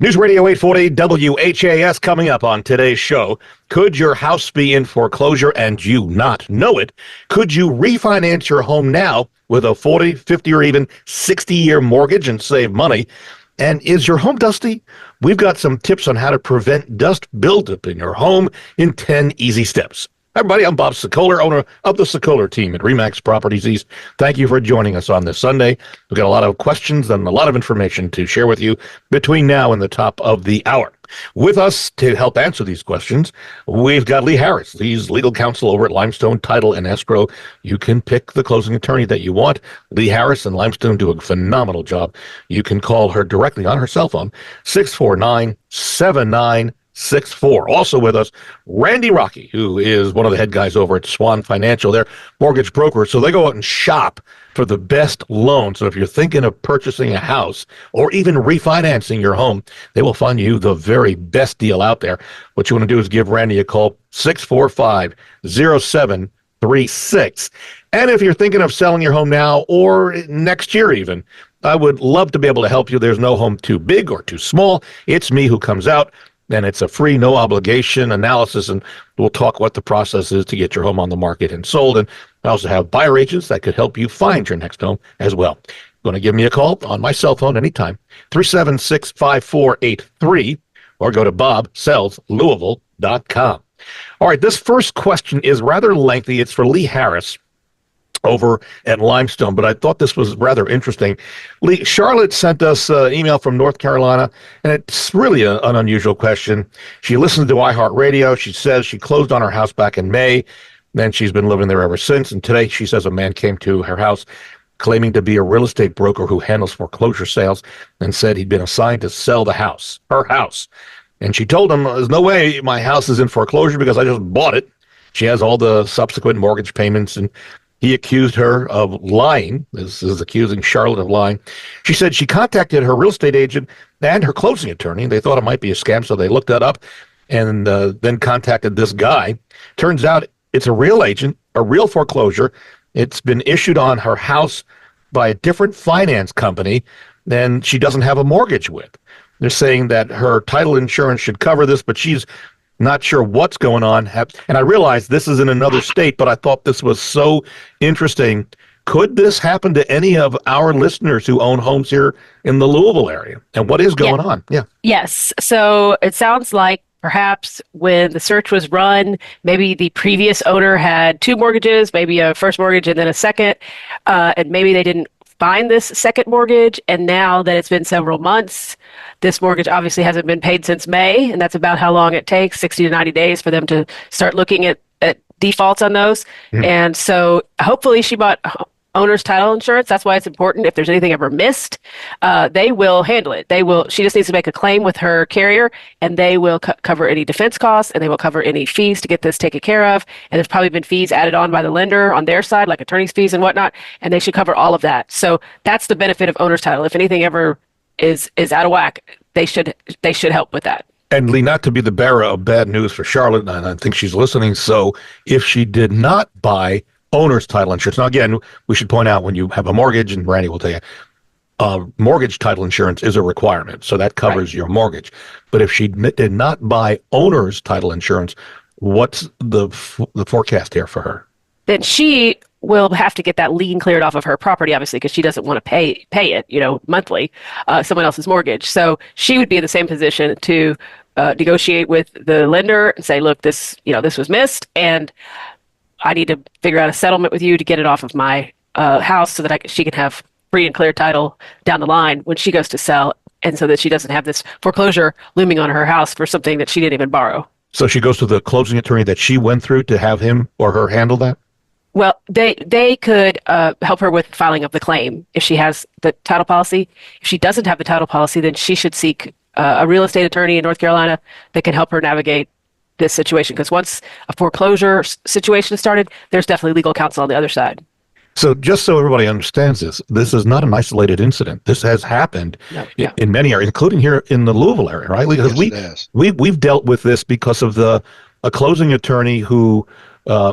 News Radio 840 WHAS coming up on today's show. Could your house be in foreclosure and you not know it? Could you refinance your home now with a 40, 50, or even 60-year mortgage and save money? And is your home dusty? We've got some tips on how to prevent dust buildup in your home in 10 easy steps. Hi, everybody, I'm Bob Sokoler, owner of the Sokoler team at RE/MAX Properties East. Thank you for joining us on this Sunday. We've got a lot of questions and a lot of information to share with you between now and the top of the hour. With us to help answer these questions, we've got Lee Harris. He's legal counsel over at Limestone Title and Escrow. You can pick the closing attorney that you want. Lee Harris and Limestone do a phenomenal job. You can call her directly on her cell phone, 649-7964. Also with us, Randy Rocky, who is one of the head guys over at Swan Financial. They're mortgage brokers, so they go out and shop for the best loan. So if you're thinking of purchasing a house or even refinancing your home, they will find you the very best deal out there. What you want to do is give Randy a call, 645-0736. And if you're thinking of selling your home now or next year even, I would love to be able to help you. There's no home too big or too small. It's me who comes out. And it's a free, no obligation analysis, and we'll talk what the process is to get your home on the market and sold. And I also have buyer agents that could help you find your next home as well. Going to give me a call on my cell phone anytime, 376-5483, or go to bobsellslouisville.com. All right, this first question is rather lengthy. It's for Lee Harris over at Limestone, but I thought this was rather interesting. Lee, Charlotte sent us an email from North Carolina, and it's really an unusual question. She listens to iHeartRadio. She says she closed on her house back in May, then she's been living there ever since, and today she says a man came to her house claiming to be a real estate broker who handles foreclosure sales and said he'd been assigned to sell the house, her house. And she told him, there's no way my house is in foreclosure because I just bought it. She has all the subsequent mortgage payments, and he accused her of lying. This is accusing Charlotte of lying. She said she contacted her real estate agent and her closing attorney. They thought it might be a scam, so they looked that up and then contacted this guy. Turns out it's a real agent, a real foreclosure. It's been issued on her house by a different finance company than she doesn't have a mortgage with. They're saying that her title insurance should cover this, but she's not sure what's going on. And I realize this is in another state, but I thought this was so interesting. Could this happen to any of our listeners who own homes here in the Louisville area? And what is going on? Yeah. Yes. So it sounds like perhaps when the search was run, maybe the previous owner had two mortgages, maybe a first mortgage and then a second, and maybe they didn't find this second mortgage. And now that it's been several months, this mortgage obviously hasn't been paid since May, and that's about how long it takes, 60 to 90 days for them to start looking at defaults on those. Mm-hmm. And so hopefully she bought owner's title insurance. That's why it's important. If there's anything ever missed, they will handle it. She just needs to make a claim with her carrier, and they will cover any defense costs, and they will cover any fees to get this taken care of. And there's probably been fees added on by the lender on their side, like attorney's fees and whatnot, and they should cover all of that. So that's the benefit of owner's title. If anything ever is out of whack, they should help with that. And Lee, not to be the bearer of bad news for Charlotte, and I think she's listening, so if she did not buy owner's title insurance, now again, we should point out when you have a mortgage, and Randy will tell you, mortgage title insurance is a requirement, so that covers your mortgage. But if she did not buy owner's title insurance, what's the forecast here for her? Then she will have to get that lien cleared off of her property, obviously, because she doesn't want to pay it, monthly, someone else's mortgage. So she would be in the same position to negotiate with the lender and say, look, this was missed, and I need to figure out a settlement with you to get it off of my house so that she can have free and clear title down the line when she goes to sell, and so that she doesn't have this foreclosure looming on her house for something that she didn't even borrow. So she goes to the closing attorney that she went through to have him or her handle that? Well, they could help her with filing of the claim if she has the title policy. If she doesn't have the title policy, then she should seek a real estate attorney in North Carolina that can help her navigate this situation. Because once a foreclosure situation started, there's definitely legal counsel on the other side. So just so everybody understands this is not an isolated incident. This has happened in many areas, including here in the Louisville area, right? Because we've dealt with this because of a closing attorney who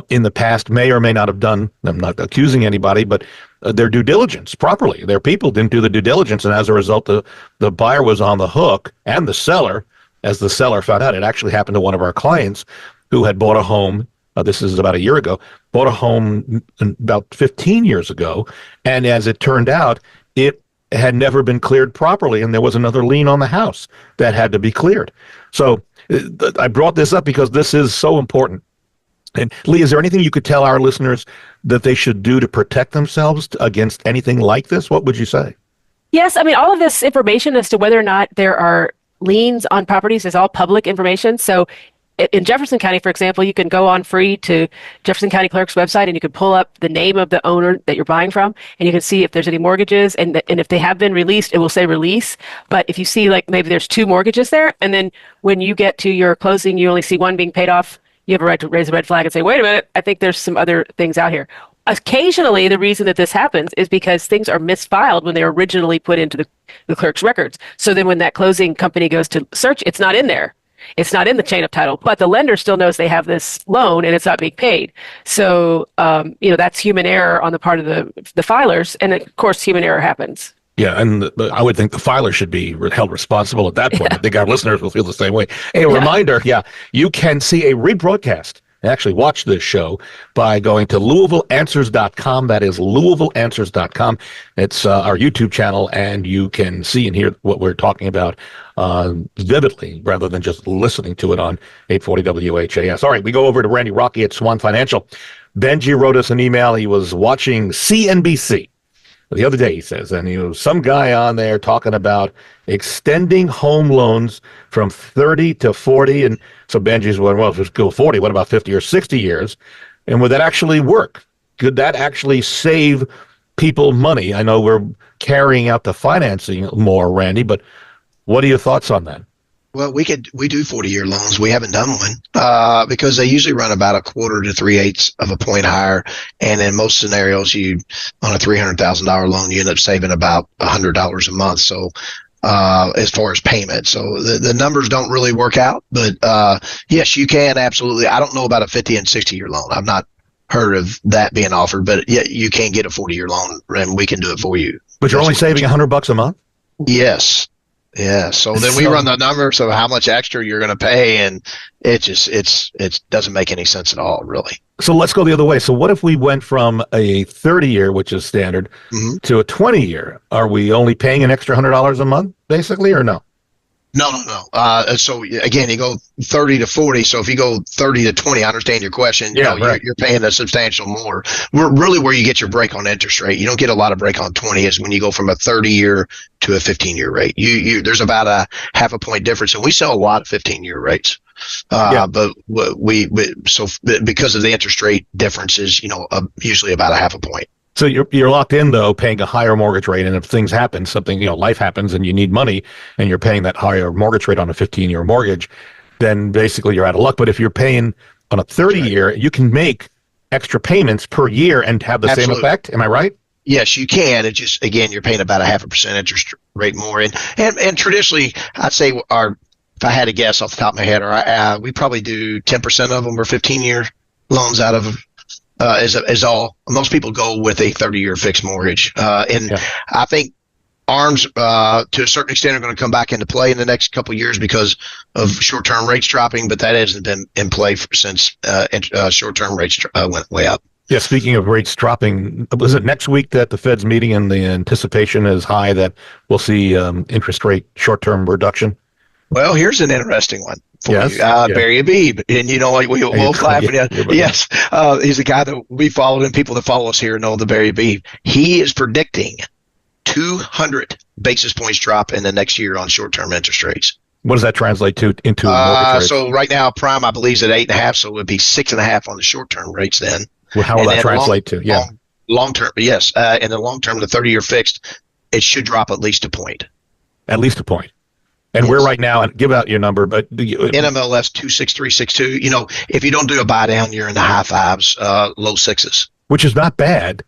in the past may or may not have done, I'm not accusing anybody, but their due diligence properly. Their people didn't do the due diligence, and as a result, the buyer was on the hook, and the seller, as the seller found out. It actually happened to one of our clients who had bought a home. This is about a year ago, bought a home about 15 years ago, and as it turned out, it had never been cleared properly, and there was another lien on the house that had to be cleared. So I brought this up because this is so important. And Lee, is there anything you could tell our listeners that they should do to protect themselves against anything like this? What would you say? Yes, I mean, all of this information as to whether or not there are liens on properties is all public information. So in Jefferson County, for example, you can go on free to Jefferson County Clerk's website and you can pull up the name of the owner that you're buying from, and you can see if there's any mortgages, and if they have been released, it will say release. But if you see like maybe there's 2 mortgages there, and then when you get to your closing, you only see one being paid off, you have a right to raise a red flag and say, wait a minute, I think there's some other things out here. Occasionally, the reason that this happens is because things are misfiled when they were originally put into the clerk's records. So then when that closing company goes to search, it's not in there. It's not in the chain of title, but the lender still knows they have this loan and it's not being paid. So, that's human error on the part of the filers. And of course, human error happens. Yeah, and I would think the filer should be held responsible at that point. Yeah. I think our listeners will feel the same way. Hey, a reminder, you can see a rebroadcast and actually watch this show by going to LouisvilleAnswers.com. That is LouisvilleAnswers.com. It's our YouTube channel, and you can see and hear what we're talking about vividly rather than just listening to it on 840 WHAS. All right, we go over to Randy Rocky at Swan Financial. Benji wrote us an email. He was watching CNBC the other day, he says, and he was some guy on there talking about extending home loans from 30 to 40. And so Benji's wondering, well, if it's go 40, what about 50 or 60 years? And would that actually work? Could that actually save people money? I know we're carrying out the financing more, Randy, but what are your thoughts on that? Well, we do 40-year loans. We haven't done one because they usually run about a quarter to 3/8 of a point higher. And in most scenarios, on a $300,000 loan, you end up saving about $100 a month. So as far as payment, so the numbers don't really work out. But yes, you can absolutely. I don't know about a 50 and 60-year loan. I've not heard of that being offered, but yeah, you can get a 40-year loan, and we can do it for you. But you're only saving $100 a month? Yes. Yeah. So then we run the numbers of how much extra you're going to pay, and it doesn't make any sense at all, really. So let's go the other way. So what if we went from a 30-year, which is standard, to a 20-year? Are we only paying an extra $100 a month, basically, or no? No. So again, you go 30 to 40. So if you go 30 to 20, I understand your question. Right. You're paying a substantial more. Really where you get your break on interest rate. You don't get a lot of break on 20 is when you go from a 30-year to a 15-year rate. There's about a half a point difference, and we sell a lot of 15-year rates. But we because of the interest rate differences, usually about a half a point. So you're locked in, though, paying a higher mortgage rate, and if things happen, life happens, and you need money, and you're paying that higher mortgage rate on a 15-year mortgage, then basically you're out of luck. But if you're paying on a 30-year, you can make extra payments per year and have the same effect. Am I right? Yes, you can. It just, again, you're paying about a 0.5% interest rate more. And traditionally, I'd say if I had to guess off the top of my head, we probably do 10% of them or 15-year loans out of is all. Most people go with a 30-year fixed mortgage. I think ARMs, to a certain extent, are going to come back into play in the next couple of years because of short-term rates dropping, but that hasn't been in play since short-term rates went way up. Yeah, speaking of rates dropping, was it next week that the Fed's meeting and the anticipation is high that we'll see interest rate short-term reduction? Well, here's an interesting one for you. Barry Abebe, and we both laugh at him. Yes, he's a guy that we followed, and people that follow us here know the Barry Abebe. He is predicting 200 basis points drop in the next year on short-term interest rates. What does that translate to into mortgage rates? So right now, prime, I believe, is at 8.5, so it would be 6.5 on the short-term rates then. Well, how will that translate to? Yeah, long-term, yes. In the long-term, the 30-year fixed, it should drop at least a point. At least a point. And we're right now, and give out your number, but NMLS 26362. If you don't do a buy down, you're in the high fives, low sixes, which is not bad.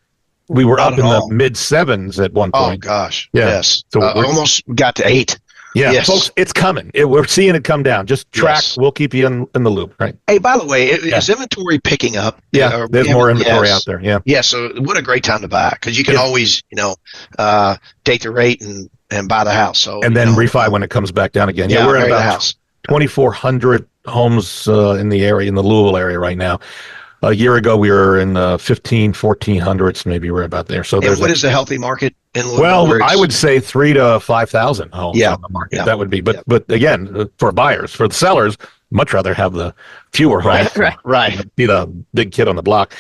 We were up in the mid sevens at one point. Oh gosh, yeah. Yes. So almost got to 8. Yeah, Yes. folks, it's coming. We're seeing it come down. Just track. Yes. We'll keep you in the loop, right? Hey, by the way, is inventory picking up? Yeah, there's more inventory out there. Yeah. Yeah, so what a great time to buy, because you can always, date the rate and buy the house. So And then refi when it comes back down again. Yeah, we're in marry the about house. 2,400 homes in the area, in the Louisville area right now. A year ago, we were in 1,400s, maybe we're about there. So And what is the healthy market in Louisville? well, I would say 3,000 to 5,000 homes on the market. Yeah. That would be, but again, for buyers, for the sellers, much rather have the fewer homes. Right. Be the big kid on the block.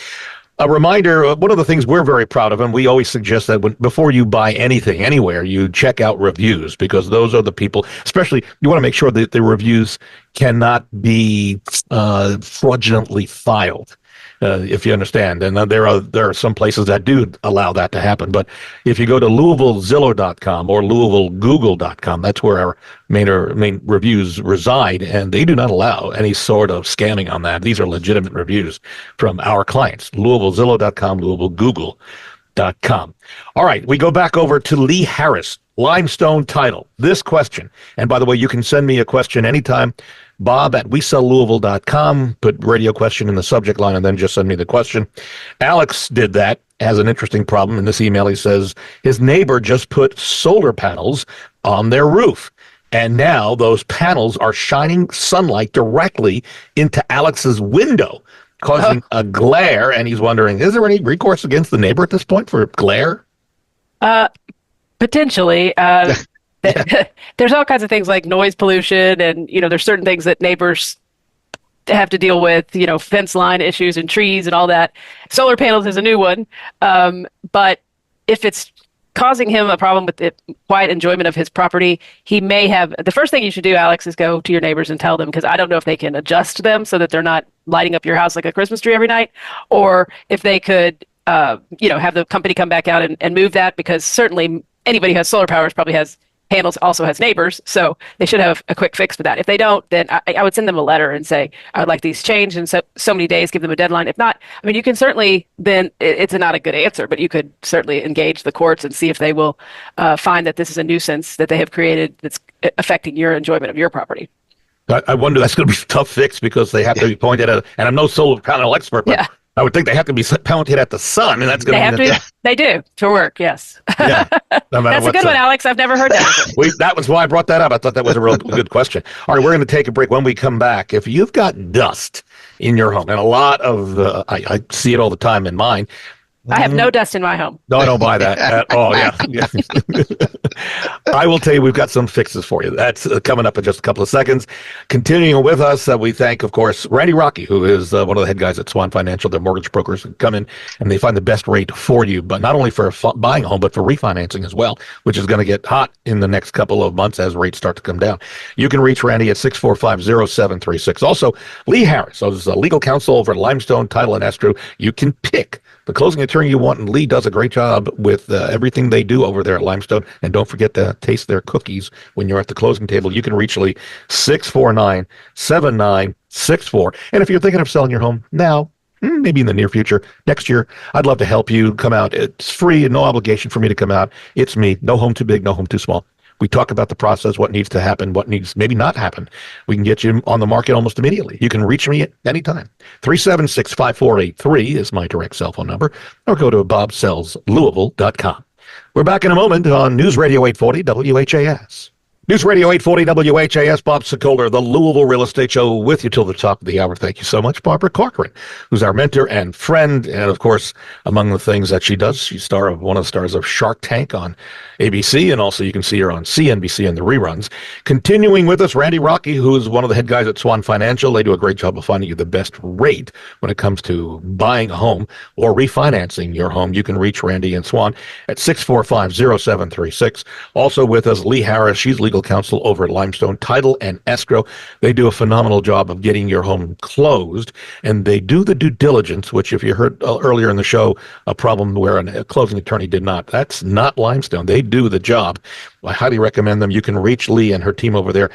A reminder, one of the things we're very proud of, and we always suggest that before you buy anything, anywhere, you check out reviews, because those are the people, especially you want to make sure that the reviews cannot be fraudulently filed. If you understand, and there are some places that do allow that to happen. But if you go to LouisvilleZillow.com or LouisvilleGoogle.com, that's where our main reviews reside, and they do not allow any sort of scamming on that. These are legitimate reviews from our clients. LouisvilleZillow.com, LouisvilleGoogle.com. All right, we go back over to Lee Harris, limestone title. This question, and by the way, you can send me a question anytime. Bob@WeSellLouisville.com. Put radio question in the subject line and then just send me the question. Alex did that, has an interesting problem. In this email, he says his neighbor just put solar panels on their roof, and now those panels are shining sunlight directly into Alex's window, causing a glare. And he's wondering, is there any recourse against the neighbor at this point for glare? Potentially. There's all kinds of things like noise pollution, and there's certain things that neighbors have to deal with, fence line issues and trees and all that. Solar panels is a new one, but if it's causing him a problem with the quiet enjoyment of his property, he may have. The first thing you should do, Alex, is go to your neighbors and tell them, because I don't know if they can adjust them so that they're not lighting up your house like a Christmas tree every night, or if they could, have the company come back out and move that, because certainly anybody who has solar powers probably has panels, also has neighbors, so they should have a quick fix for that. If they don't, then I would send them a letter and say, I would like these changed in so many days, give them a deadline. If not, you can certainly, then it's not a good answer, but you could certainly engage the courts and see if they will find that this is a nuisance that they have created that's affecting your enjoyment of your property. I wonder, that's going to be a tough fix, because they have to be pointed at, and I'm no solar panel expert, but I would think they have to be pointed at the sun, and that's going to be... They do, to work, yes. Yeah, no that's a good one, Alex. I've never heard that. That was why I brought that up. I thought that was a real good question. All right, we're going to take a break. When we come back, if you've got dust in your home, and a lot of, I see it all the time in mine. I have no dust in my home. No, I don't buy that at all. Yeah. I will tell you, we've got some fixes for you. That's coming up in just a couple of seconds. Continuing with us, we thank, of course, Randy Rocky, who is one of the head guys at Swan Financial. Their mortgage brokers come in and they find the best rate for you, but not only for buying a home, but for refinancing as well, which is going to get hot in the next couple of months as rates start to come down. You can reach Randy at 645-0736. Also, Lee Harris, who's a legal counsel over at Limestone Title and Escrow. You can pick the closing attorney you want, and Lee does a great job with everything they do over there at Limestone. And don't forget to taste their cookies when you're at the closing table. You can reach Lee 649-7964. And if you're thinking of selling your home now, maybe in the near future, next year, I'd love to help you come out. It's free and no obligation for me to come out. It's me. No home too big, no home too small. We talk about the process, what needs to happen, what needs maybe not happen. We can get you on the market almost immediately. You can reach me at any time. 376-5483 is my direct cell phone number, or go to bobsellslouisville.com. We're back in a moment on News Radio 840 WHAS. News Radio 840 WHAS, Bob Sokoler, the Louisville Real Estate Show, with you till the top of the hour. Thank you so much, Barbara Corcoran, who's our mentor and friend. And, of course, among the things that she does, she's one of the stars of Shark Tank on ABC, and also you can see her on CNBC in the reruns. Continuing with us, Randy Rocky, who is one of the head guys at Swan Financial. They do a great job of finding you the best rate when it comes to buying a home or refinancing your home. You can reach Randy and Swan at 645-0736. Also with us, Lee Harris. She's legal counsel over at Limestone Title and Escrow. They do a phenomenal job of getting your home closed, and they do the due diligence, which if you heard earlier in the show, a problem where a closing attorney did not. That's not Limestone. They do the job. I highly recommend them. You can reach Lee and her team over there.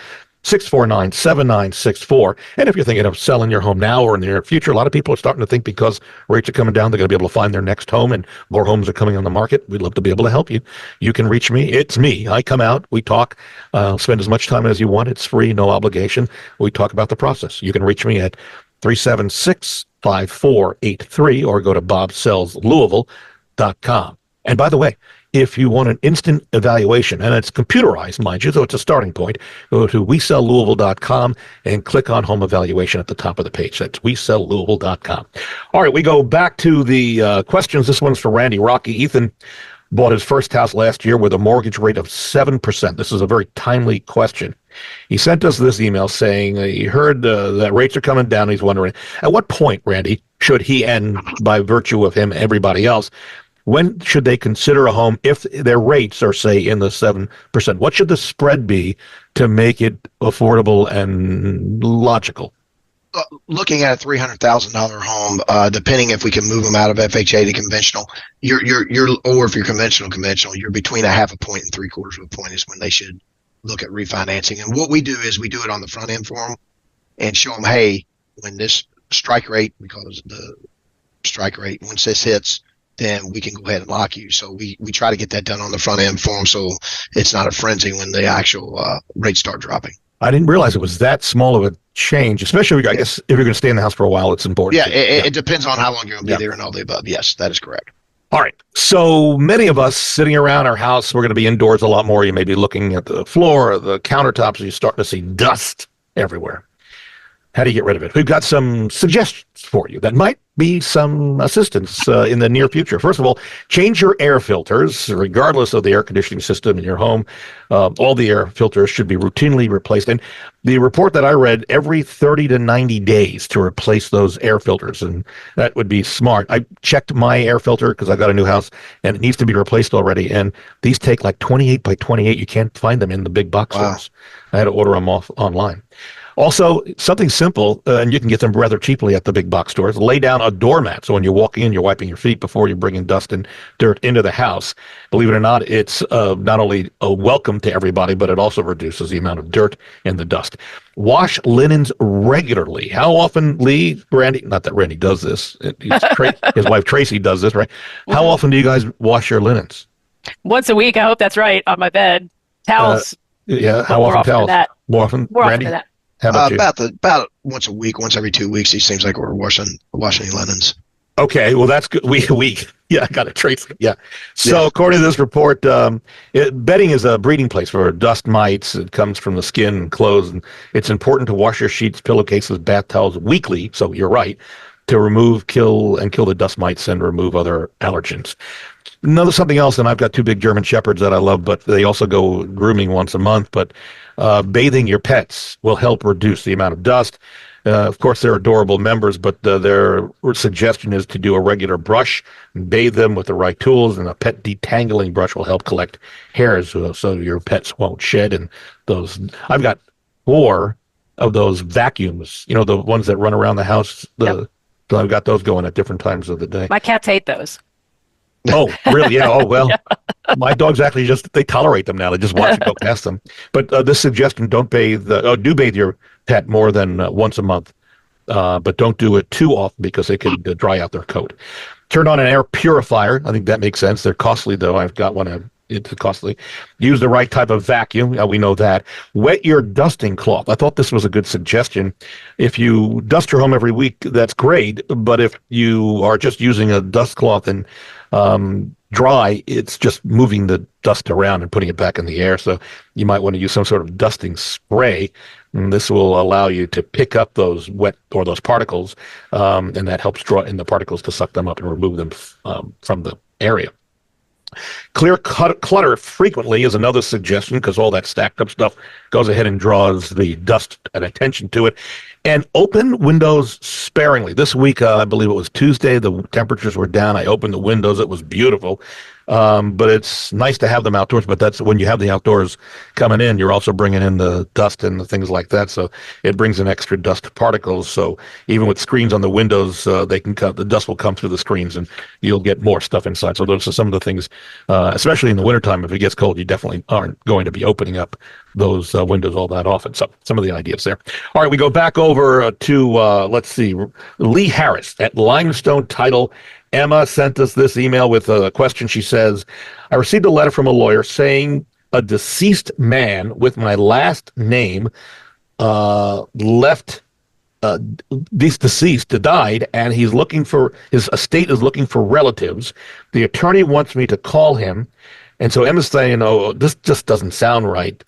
649-7964. And if you're thinking of selling your home now or in the near future, a lot of people are starting to think because rates are coming down, they're going to be able to find their next home and more homes are coming on the market. We'd love to be able to help you. You can reach me. It's me. I come out. We talk. Spend as much time as you want. It's free, no obligation. We talk about the process. You can reach me at 376-5483 or go to bobsellslouisville.com. And by the way, if you want an instant evaluation, and it's computerized, mind you, so it's a starting point, go to WeSellLouisville.com and click on Home Evaluation at the top of the page. That's WeSellLouisville.com. All right, we go back to the questions. This one's for Randy Rocky. Ethan bought his first house last year with a mortgage rate of 7%. This is a very timely question. He sent us this email saying he heard that rates are coming down. He's wondering, at what point, Randy, should he, and by virtue of him, everybody else, when should they consider a home if their rates are, say, in the 7%? What should the spread be to make it affordable and logical? Looking at a $300,000 home, depending if we can move them out of FHA to conventional, or if you're conventional, you're between a half a point and 3/4 of a point is when they should look at refinancing. And what we do is we do it on the front end for them and show them, hey, when this strike rate, we call it the strike rate, once this hits, then we can go ahead and lock you. So we try to get that done on the front end for them so it's not a frenzy when the actual rates start dropping. I didn't realize it was that small of a change, especially, I guess, if you're going to stay in the house for a while, it's important. Yeah, it depends on how long you're going to be there and all the above. Yes, that is correct. All right. So many of us sitting around our house, we're going to be indoors a lot more. You may be looking at the floor or the countertops, and you're starting to see dust everywhere. How do you get rid of it? We've got some suggestions for you that might be some assistance in the near future. First of all, change your air filters, regardless of the air conditioning system in your home. All the air filters should be routinely replaced. And the report that I read, every 30 to 90 days to replace those air filters. And that would be smart. I checked my air filter because I got a new house and it needs to be replaced already. And these take like 28 by 28. You can't find them in the big box stores. I had to order them off online. Also, something simple, and you can get them rather cheaply at the big box stores, lay down a doormat. So when you walk in, you're wiping your feet before you're bringing dust and dirt into the house. Believe it or not, it's not only a welcome to everybody, but it also reduces the amount of dirt and the dust. Wash linens regularly. How often, Lee, Randy, not that Randy does this, his wife Tracy does this, right? How often do you guys wash your linens? Once a week, I hope that's right, on my bed. Towels. Yeah, how often towels? More often, Randy? Often than that. How about you? About once a week, once every 2 weeks. It seems like we're washing linens. Okay, well that's good. Week. Yeah, I got a trace. Yeah. So according to this report, bedding is a breeding place for dust mites. It comes from the skin and clothes, and it's important to wash your sheets, pillowcases, bath towels weekly. So you're right, to kill the dust mites and remove other allergens. Something else, and I've got 2 big German Shepherds that I love, but they also go grooming once a month. But bathing your pets will help reduce the amount of dust. Of course, they're adorable members, but their suggestion is to do a regular brush, and bathe them with the right tools, and a pet detangling brush will help collect hairs so your pets won't shed. And I've got 4 of those vacuums, the ones that run around the house. So I've got those going at different times of the day. My cats hate those. Oh, really? Yeah. Oh, well, my dogs actually they tolerate them now. They just watch it go past them. But this suggestion, do bathe your pet more than once a month, but don't do it too often because it could dry out their coat. Turn on an air purifier. I think that makes sense. They're costly, though. I've got one. It's costly. Use the right type of vacuum. We know that. Wet your dusting cloth. I thought this was a good suggestion. If you dust your home every week, that's great. But if you are just using a dust cloth and dry, it's just moving the dust around and putting it back in the air. So you might want to use some sort of dusting spray. And this will allow you to pick up those wet or those particles, and that helps draw in the particles to suck them up and remove them from the area. Clear clutter frequently is another suggestion because all that stacked up stuff goes ahead and draws the dust and attention to it. And open windows sparingly. This week, I believe it was Tuesday, the temperatures were down. I opened the windows. It was beautiful. But it's nice to have them outdoors. But that's when you have the outdoors coming in, you're also bringing in the dust and the things like that. So it brings in extra dust particles. So even with screens on the windows, the dust will come through the screens and you'll get more stuff inside. So those are some of the things, especially in the wintertime, if it gets cold, you definitely aren't going to be opening up those windows all that often. So some of the ideas there. All right, we go back over to, let's see, Lee Harris at Limestone Title. Emma sent us this email with a question. She says, I received a letter from a lawyer saying a deceased man with my last name left this deceased died, and he's looking for his estate is looking for relatives. The attorney wants me to call him, and so Emma's saying, "Oh, this just doesn't sound right.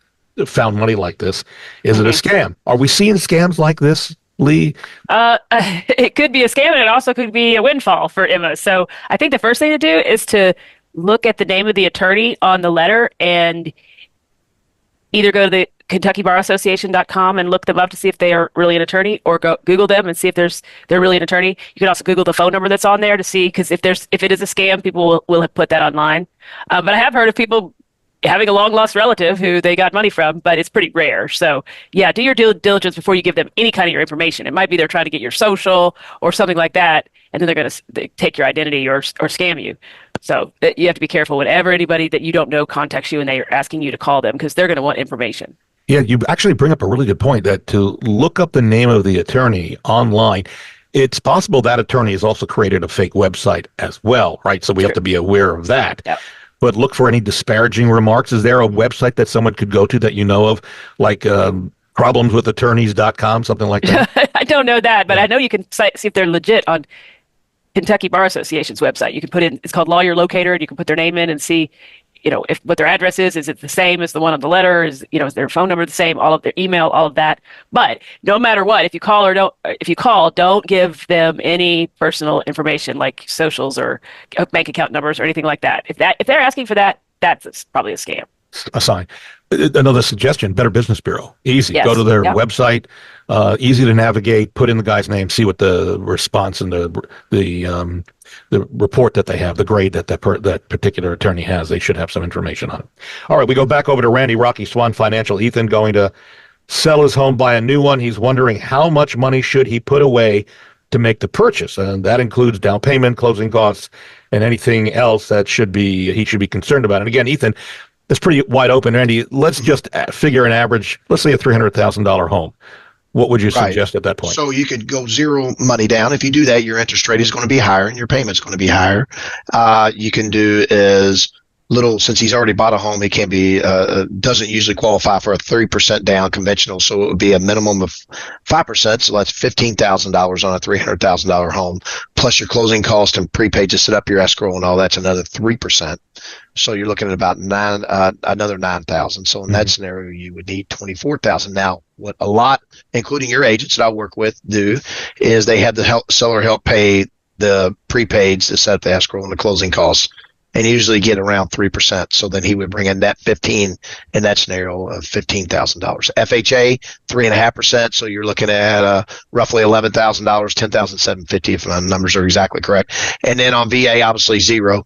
Found money like this. Is it a scam? Are we seeing scams like this, Lee?" It could be a scam, and it also could be a windfall for Emma. So I think the first thing to do is to look at the name of the attorney on the letter and either go to the KentuckyBarAssociation.com and look them up to see if they are really an attorney, or go Google them and see if they're really an attorney. You can also Google the phone number that's on there to see, because if it is a scam, people will have put that online. But I have heard of people having a long lost relative who they got money from, but it's pretty rare. So yeah, do your due diligence before you give them any kind of your information. It might be they're trying to get your social or something like that, and then they're going to take your identity or scam you. So you have to be careful whenever anybody that you don't know contacts you and they're asking you to call them, because they're going to want information. Yeah, you actually bring up a really good point, that to look up the name of the attorney online, it's possible that attorney has also created a fake website as well, right? So we have to be aware of that. Yep. But look for any disparaging remarks. Is there a website that someone could go to that you know of, like problemswithattorneys.com, something like that? I don't know that, but I know you can see if they're legit on Kentucky Bar Association's website. You can put in, it's called Lawyer Locator, and you can put their name in and see, if what their address is it the same as the one on the letter? Is their phone number the same? All of their email, all of that. But no matter what, if you call, don't give them any personal information like socials or bank account numbers or anything like that. If they're asking for that, that's probably a scam. A sign. Another suggestion, Better Business Bureau. Easy. Yes. Go to their Yep. website, easy to navigate, put in the guy's name, see what the response and the report that they have, the grade that particular attorney has. They should have some information on it. All right, we go back over to Randy Rocky Swan Financial. Ethan going to sell his home, buy a new one. He's wondering how much money should he put away to make the purchase, and that includes down payment, closing costs, and anything else that he should be concerned about. And again, Ethan, it's pretty wide open, Randy. Let's just figure an average, let's say a $300,000 home. What would you suggest at that point? So you could go zero money down. If you do that, your interest rate is going to be higher and your payment's going to be higher. You can do is little, since he's already bought a home, he can be, doesn't usually qualify for a 3% down conventional. So it would be a minimum of 5%. So that's $15,000 on a $300,000 home, plus your closing cost and prepaid to set up your escrow and all that's another 3%. So you're looking at about another 9,000. So in that scenario, you would need 24,000. Now, what a lot, including your agents that I work with, do is they have the seller help pay the prepaids to set up the escrow and the closing costs, and usually get around 3%. So then he would bring in that 15 in that scenario of $15,000. FHA 3.5%. So you're looking at roughly $11,000, $10,750 if my numbers are exactly correct. And then on VA, obviously zero.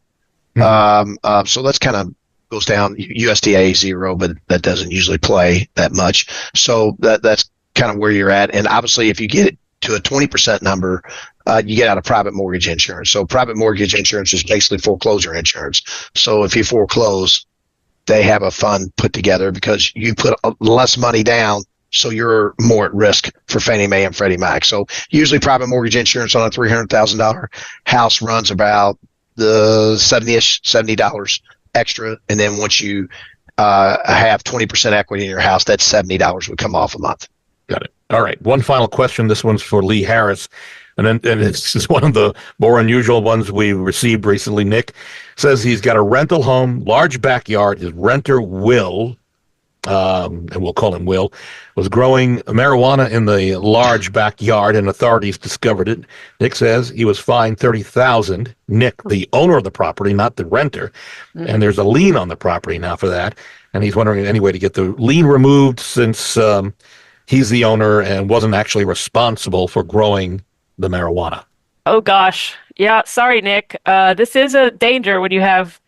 So that's kind of goes down. USDA zero, but that doesn't usually play that much. So that's kind of where you're at. And obviously, if you get it to a 20% number, you get out of private mortgage insurance. So private mortgage insurance is basically foreclosure insurance. So if you foreclose, they have a fund put together because you put less money down, so you're more at risk for Fannie Mae and Freddie Mac. So usually private mortgage insurance on a $300,000 house runs about the $70 extra. And then once you have 20% equity in your house, that $70 would come off a month. Got it. All right. One final question. This one's for Lee Harris. And this is one of the more unusual ones we received recently. Nick says he's got a rental home, large backyard. His renter, Will, and we'll call him Will, was growing marijuana in the large backyard, and authorities discovered it. Nick says he was fined $30,000. Nick, the owner of the property, not the renter, and there's a lien on the property now for that. And he's wondering any way to get the lien removed, since he's the owner and wasn't actually responsible for growing the marijuana. Oh gosh. Yeah, sorry, Nick. This is a danger when you have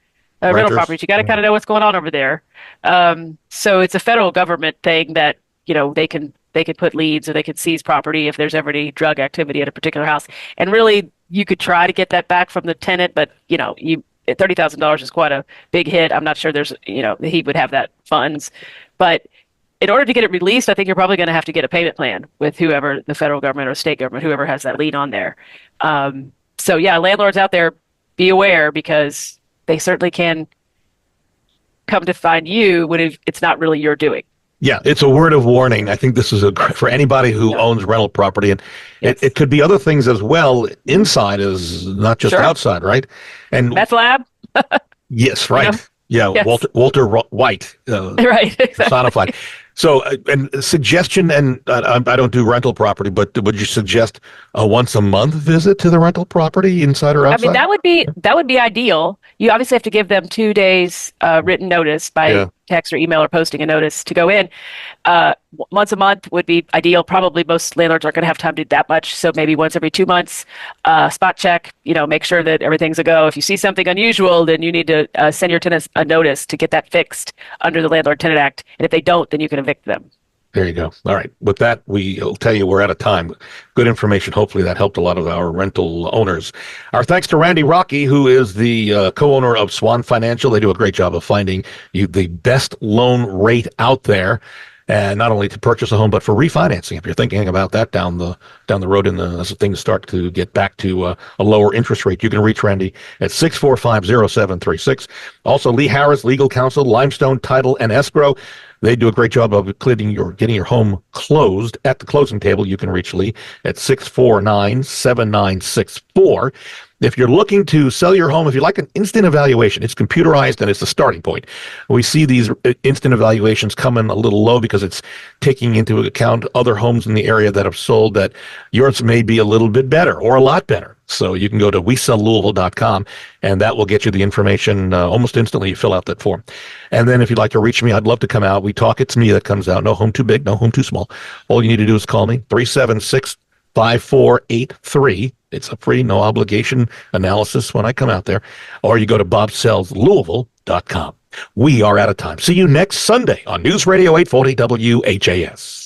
rental Renters. properties. You got to kind of know what's going on over there. So it's a federal government thing that, they can put liens or they can seize property if there's ever any drug activity at a particular house. And really, you could try to get that back from the tenant, but $30,000 is quite a big hit. I'm not sure he would have that funds, but in order to get it released, I think you're probably going to have to get a payment plan with whoever, the federal government or state government, whoever has that lien on there. So yeah, landlords out there, be aware, because they certainly can come to find you when it's not really your doing. Yeah, it's a word of warning. I think this is for anybody who owns rental property, and it could be other things as well. Inside is not just outside, right? And meth lab. Yes, right. Yeah, Yes. Walter White, Right, exactly. personified. So, and suggestion, and I don't do rental property, but would you suggest a once a month visit to the rental property, inside or outside? I mean, that would be ideal. You obviously have to give them 2 days written notice by text or email or posting a notice to go in. Once a month would be ideal. Probably most landlords aren't going to have time to do that much. So maybe once every 2 months, spot check, make sure that everything's a go. If you see something unusual, then you need to send your tenants a notice to get that fixed under the Landlord Tenant Act. And if they don't, then you can evict them. There you go. All right. With that, we'll tell you we're out of time. Good information. Hopefully that helped a lot of our rental owners. Our thanks to Randy Rocky, who is the co-owner of Swan Financial. They do a great job of finding you the best loan rate out there. And not only to purchase a home, but for refinancing. If you're thinking about that down the road, as things start to get back to a lower interest rate, you can reach Randy at 645-0736. Also, Lee Harris, Legal Counsel, Limestone Title and Escrow. They do a great job of getting your home closed at the closing table. You can reach Lee at 649-7964. If you're looking to sell your home, if you like an instant evaluation, it's computerized and it's the starting point. We see these instant evaluations come in a little low because it's taking into account other homes in the area that have sold, that yours may be a little bit better or a lot better. So you can go to WeSellLouisville.com, and that will get you the information almost instantly. You fill out that form. And then if you'd like to reach me, I'd love to come out. We talk. It's me that comes out. No home too big, no home too small. All you need to do is call me, 376-5483. It's a free, no obligation analysis when I come out there. Or you go to BobSellsLouisville.com. We are out of time. See you next Sunday on News Radio 840 WHAS.